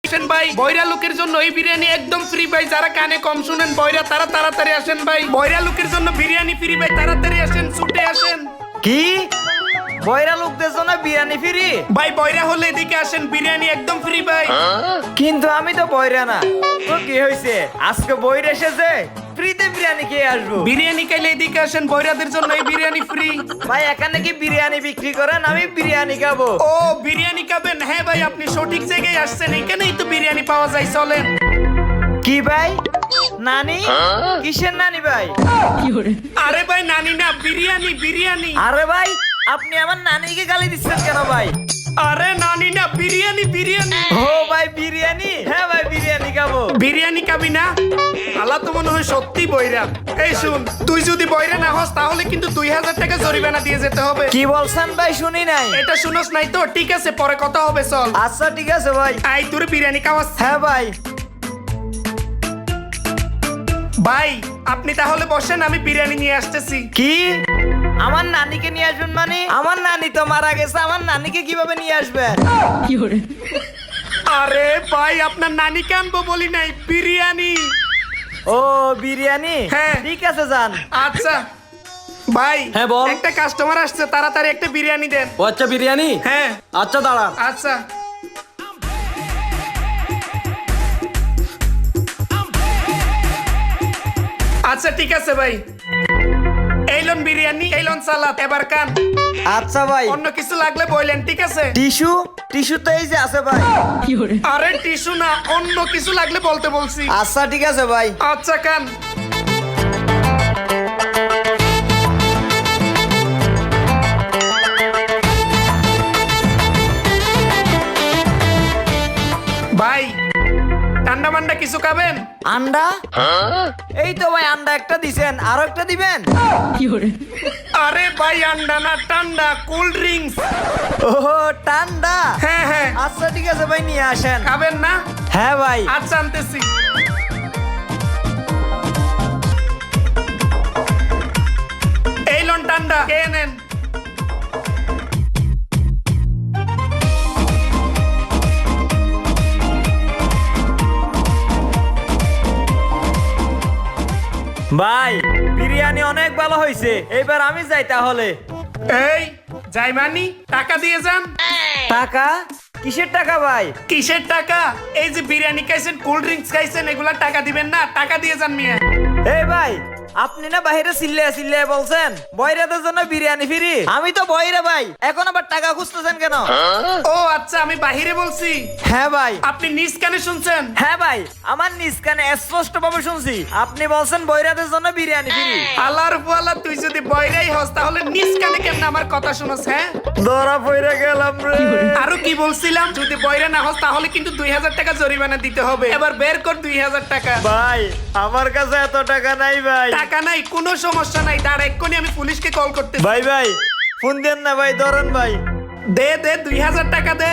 ভাই বয়রা লোকের জন্য এই বিরিয়ানি একদম ফ্রি ভাই। যারা কানে কম শুনেন বয়রা তারা তাড়াতাড়ি আসেন ভাই। বয়রা লোকের জন্য বিরিয়ানি ফ্রি ভাই, তাড়াতাড়ি আসেন, ছুটে আসেন। কি বয়রা লোকদের জন্য বিরিয়ানি ফ্রি? ভাই বয়রা হলে এদিকে আসেন, বিরিয়ানি একদম ফ্রি ভাই। কিন্তু আমি তো বয়রা না, তো কি হয়েছে আজকে বয়রা এসেছে ফ্রিতে বিরিয়ানি খেয়ে আসবো। বিরিয়ানি খাইলে এদিকে আসেন, বয়রাদের জন্য এই বিরিয়ানি ফ্রি। ভাই এখানে কি বিরিয়ানি বিক্রি করেন? আমি বিরিয়ানি খাবো। ও বিরিয়ানি খাবেন? হ্যাঁ ভাই আপনি সঠিক জায়গায় আসছেন, এখানেই তো বিরিয়ানি পাওয়া যায়, চলেন। কি ভাই নানি? কিসের নানি ভাই? আরে ভাই নানি না, বিরিয়ানি বিরিয়ানি। আরে ভাই আপনি আমার নানিকে গালি দিচ্ছেন কেন ভাই? আরে নানি না, বিরিয়ানি বিরিয়ানি। ও ভাই বিরিয়ানি? হ্যাঁ ভাই বিরিয়ানি খাবো। বিরিয়ানি খাবি না? আলা তো মনে হয় সত্যি বয়রা। এই শুন, তুই যদি বয়রা না হস তাহলে কিন্তু 2000 টাকা জরিমানা দিয়ে যেতে হবে। কি বলছেন ভাই? শুনি নাই। এটা শুনোস নাই তো? ঠিক আছে পরে কথা হবে, চল। আচ্ছা ঠিক আছে ভাই। আই তোর বিরিয়ানি খাওয়াস। হ্যাঁ ভাই। ভাই আপনি তাহলে বসেন, আমি বিরিয়ানি নিয়ে আসতেছি। কি আমার নানিকে নিয়ে আসবেন মানে? আমার নানি তো মারা গেছে, আমার নানিকে কিভাবে নিয়ে আসবেন? আরে ভাই আপনার নানিকে আনবো বলি নাই, বিরিয়ানি। ও বিরিয়ানি? হ্যাঁ। ঠিক আছে যান। আচ্ছা ভাই। হ্যাঁ, বল। একটা কাস্টমার আসছে, তাড়াতাড়ি একটা বিরিয়ানি দেন। ও আচ্ছা বিরিয়ানি? হ্যাঁ আচ্ছা দাঁড়া। আচ্ছা। আচ্ছা ঠিক আছে ভাই, এই লোন বিরিয়ানি, এই লোন সালাদ, এবার কান। আচ্ছা ভাই। অন্য কিছু লাগলে বললেন, ঠিক আছে? টিস্যু? টিস্যু তো এই যে আছে ভাই। আরে টিস্যু না, অন্য কিছু লাগলে বলতে বলছি। আচ্ছা ঠিক আছে ভাই। আচ্ছা কান। ভাই ঠান্ডা মান্ডা কিছু খাবেন? আন্ডা? এই তো ভাই আন্ডা একটা দিছেন, আরো একটা দিবেন? আরে ভাই আন্ডা না, ঠান্ডা কোল্ড ড্রিঙ্কস। ও ঠান্ডা? হ্যাঁ হ্যাঁ। আচ্ছা ঠিক আছে ভাই নিয়ে আসেন। খাবেন না? হ্যাঁ ভাই। আচ্ছা আনতেছি। এই লোন ঠান্ডা, খেয়ে নেন। ভাই বিরিয়ানি অনেক ভালো হয়েছে, এবার আমি যাই তাহলে। এই যাই মানি, টাকা দিয়ে যান। টাকা? কিসের টাকা ভাই? কিসের টাকা? এই যে বিরিয়ানি খাইছেন, কোল্ড ড্রিঙ্কস খাইছেন, এগুলা টাকা দিবেন না? টাকা দিয়ে যান মিয়া। এই ভাই আপনি না বাইরে চিল্লায় চিল্লায় বলছেন বয়রাদের জন্য বিরিয়ানি ফ্রি। আমি তো বয়রা ভাই, এখন আবার টাকা খুঁজতেছেন কেন? ও আচ্ছা আমি বাহিরে বলছি। হ্যাঁ ভাই। আপনি নিজ কানে শুনছেন? হ্যাঁ ভাই আমার নিজ কানে স্পষ্ট ভাবে শুনছি আপনি বলছেন বয়রাদের জন্য বিরিয়ানি ফ্রি। আল্লাহর ফুয়ালা, তুই যদি বয়রাই হস তাহলে নিজ কানে কেমন আমার কথা শুনস? হ্যাঁ ধরা পড়ে গেলাম রে। আরো কি বলছিলাম, যদি বয়রা না হস তাহলে কিন্তু 2000 টাকা জরিমানা দিতে হবে। এবার বের কর 2000 টাকা। ভাই আমার কাছে এত টাকা নাই ভাই। টাকা নাই, কোনো সমস্যা নাই, দাঁড়া এক্ষুনি আমি পুলিশকে কল করতে। ভাই ভাই ফোন দেন না ভাই, ধরেন ভাই। দে দে 2000 টাকা দে।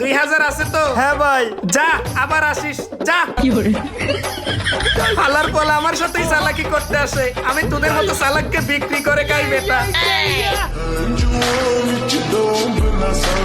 2000 আছে তো? হ্যাঁ ভাই। যা আবার আসিস, যা। আল্লাহর পোলা আমার সাথেই চালাকি করতে আসে, আমি তোদের মতো চালাককে বিক্রি করে খাই বেটা। You want me to know, but not so.